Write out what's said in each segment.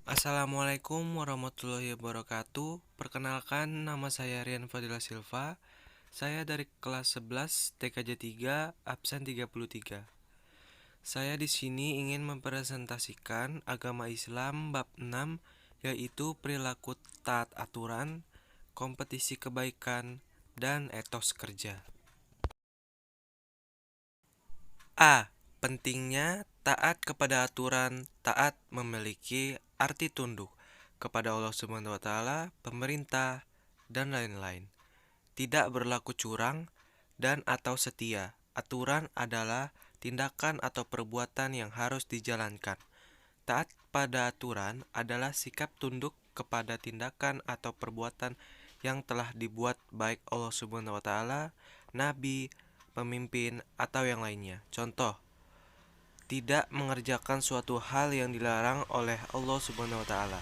Assalamualaikum warahmatullahi wabarakatuh. Perkenalkan, nama saya Rian Fadila Silva. Saya dari kelas 11 TKJ 3, absen 33. Saya di sini ingin mempresentasikan agama Islam bab 6, yaitu perilaku taat aturan, kompetisi kebaikan, dan etos kerja. A. Pentingnya taat kepada aturan. Taat memiliki arti tunduk kepada Allah Subhanahu wa taala, pemerintah, dan lain-lain. Tidak berlaku curang dan atau setia. Aturan adalah tindakan atau perbuatan yang harus dijalankan. Taat pada aturan adalah sikap tunduk kepada tindakan atau perbuatan yang telah dibuat baik Allah Subhanahu wa taala, nabi, pemimpin, atau yang lainnya. Contoh, tidak mengerjakan suatu hal yang dilarang oleh Allah Subhanahu wa taala,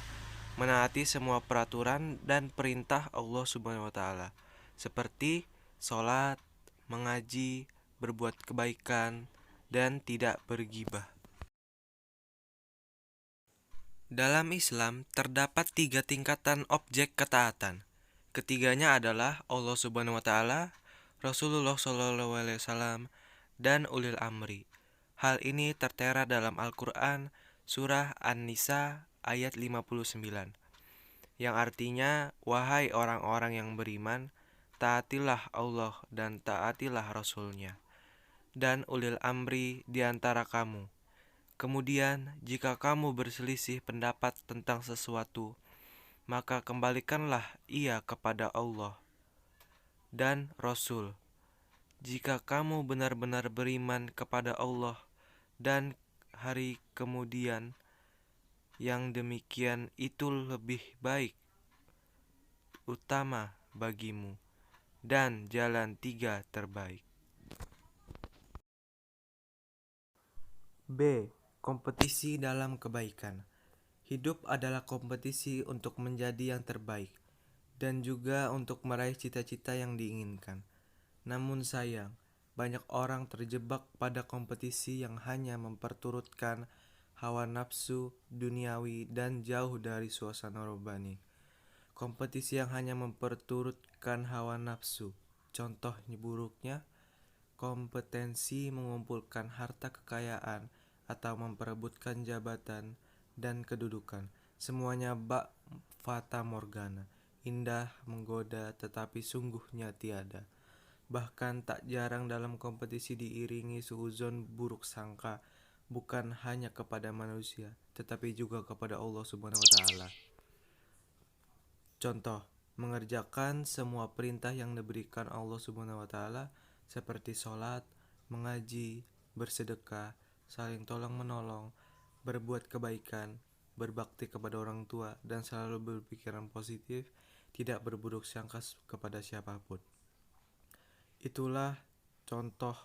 menaati semua peraturan dan perintah Allah Subhanahu wa taala, seperti sholat, mengaji, berbuat kebaikan, dan tidak bergibah. Dalam Islam terdapat tiga tingkatan objek ketaatan. Ketiganya adalah Allah Subhanahu wa taala, Rasulullah Shallallahu alaihi wasallam, dan ulil amri. Hal ini tertera dalam Al-Qur'an surah An-Nisa ayat 59, yang artinya, wahai orang-orang yang beriman, taatilah Allah dan taatilah Rasul-Nya dan ulil amri di antara kamu. Kemudian, jika kamu berselisih pendapat tentang sesuatu, maka kembalikanlah ia kepada Allah dan Rasul. Jika kamu benar-benar beriman kepada Allah dan hari kemudian, yang demikian itu lebih baik, utama bagimu, dan jalan tiga terbaik. B. Kompetisi dalam kebaikan. Hidup adalah kompetisi untuk menjadi yang terbaik dan juga untuk meraih cita-cita yang diinginkan. Namun sayang, banyak orang terjebak pada kompetisi yang hanya memperturutkan hawa nafsu duniawi dan jauh dari suasana rohani. Kompetisi yang hanya memperturutkan hawa nafsu, contoh buruknya, kompetensi mengumpulkan harta kekayaan atau memperebutkan jabatan dan kedudukan. Semuanya bak fata morgana, indah, menggoda, tetapi sungguhnya tiada. Bahkan tak jarang dalam kompetisi diiringi suudzon buruk sangka, bukan hanya kepada manusia, tetapi juga kepada Allah Subhanahu wa taala. Contoh, mengerjakan semua perintah yang diberikan Allah Subhanahu wa taala seperti sholat, mengaji, bersedekah, saling tolong-menolong, berbuat kebaikan, berbakti kepada orang tua, dan selalu berpikiran positif, tidak berburuk sangka kepada siapapun. Itulah contoh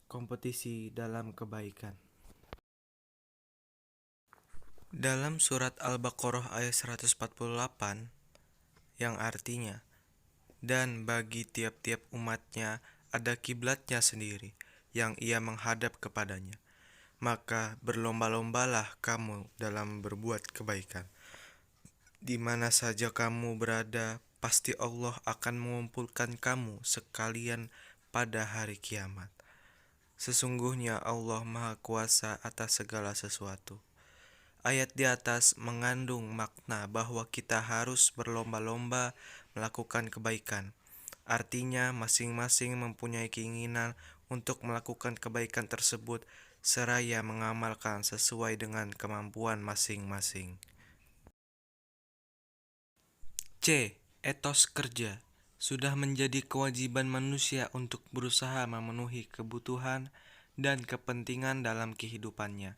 kompetisi dalam kebaikan. Dalam surat Al-Baqarah ayat 148, yang artinya, dan bagi tiap-tiap umatnya ada kiblatnya sendiri yang ia menghadap kepadanya. Maka berlomba-lombalah kamu dalam berbuat kebaikan. Di mana saja kamu berada, pasti Allah akan mengumpulkan kamu sekalian pada hari kiamat. Sesungguhnya Allah Maha Kuasa atas segala sesuatu. Ayat di atas mengandung makna bahwa kita harus berlomba-lomba melakukan kebaikan. Artinya masing-masing mempunyai keinginan untuk melakukan kebaikan tersebut seraya mengamalkan sesuai dengan kemampuan masing-masing. C. Etos kerja. Sudah menjadi kewajiban manusia untuk berusaha memenuhi kebutuhan dan kepentingan dalam kehidupannya.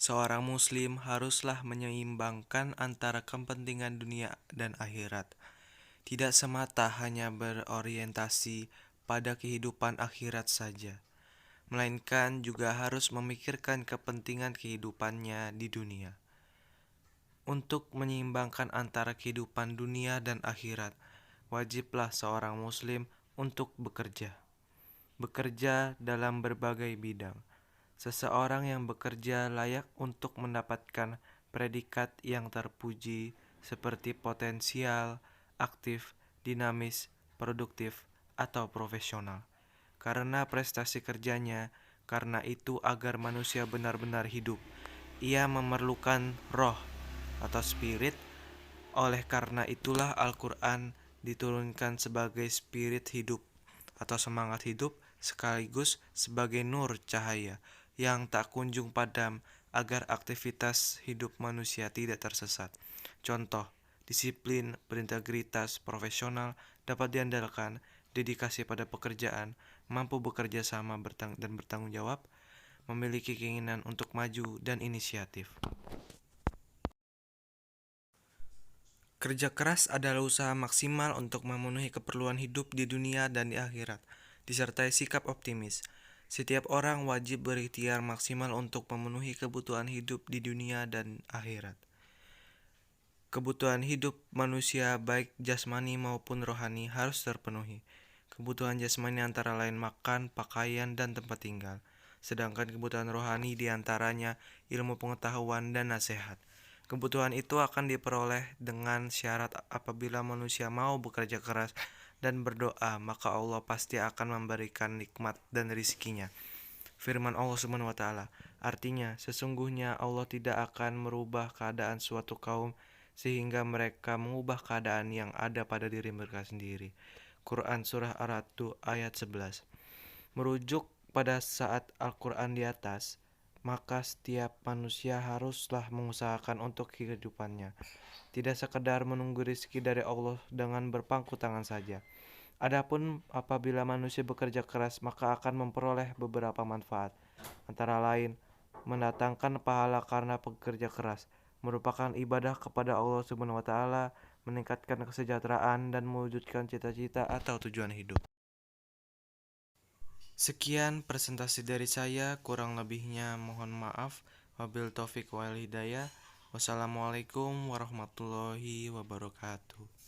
Seorang muslim haruslah menyeimbangkan antara kepentingan dunia dan akhirat. Tidak semata hanya berorientasi pada kehidupan akhirat saja, melainkan juga harus memikirkan kepentingan kehidupannya di dunia. Untuk menyeimbangkan antara kehidupan dunia dan akhirat, wajiblah seorang muslim untuk bekerja dalam berbagai bidang, Seseorang yang bekerja layak untuk mendapatkan predikat yang terpuji seperti potensial, aktif, dinamis, produktif, atau profesional. Karena prestasi kerjanya, karena itu agar manusia benar-benar hidup, ia memerlukan roh atau spirit. Oleh karena itulah Al-Quran diturunkan sebagai spirit hidup atau semangat hidup, sekaligus sebagai nur cahaya yang tak kunjung padam agar aktivitas hidup manusia tidak tersesat. Contoh, disiplin, berintegritas, profesional, dapat diandalkan, dedikasi pada pekerjaan, mampu bekerja sama dan bertanggung jawab, memiliki keinginan untuk maju dan inisiatif. Kerja keras adalah usaha maksimal untuk memenuhi keperluan hidup di dunia dan di akhirat, disertai sikap optimis. Setiap orang wajib berikhtiar maksimal untuk memenuhi kebutuhan hidup di dunia dan akhirat. Kebutuhan hidup manusia baik jasmani maupun rohani harus terpenuhi. Kebutuhan jasmani antara lain makan, pakaian, dan tempat tinggal. Sedangkan kebutuhan rohani diantaranya ilmu pengetahuan dan nasihat. Kebutuhan itu akan diperoleh dengan syarat apabila manusia mau bekerja keras dan berdoa, maka Allah pasti akan memberikan nikmat dan rizkinya. Firman Allah Subhanahu wa taala, artinya sesungguhnya Allah tidak akan merubah keadaan suatu kaum sehingga mereka mengubah keadaan yang ada pada diri mereka sendiri. Quran Surah Ar-Ra'd ayat 11. Merujuk pada saat Al-Quran di atas, maka setiap manusia haruslah mengusahakan untuk kehidupannya, tidak sekedar menunggu rezeki dari Allah dengan berpangku tangan saja. Adapun apabila manusia bekerja keras, maka akan memperoleh beberapa manfaat, antara lain mendatangkan pahala karena pekerja keras, merupakan ibadah kepada Allah Subhanahu wa taala, meningkatkan kesejahteraan dan mewujudkan cita-cita atau tujuan hidup. Sekian presentasi dari saya, kurang lebihnya mohon maaf. Wabil taufik wal hidayah. Wassalamualaikum warahmatullahi wabarakatuh.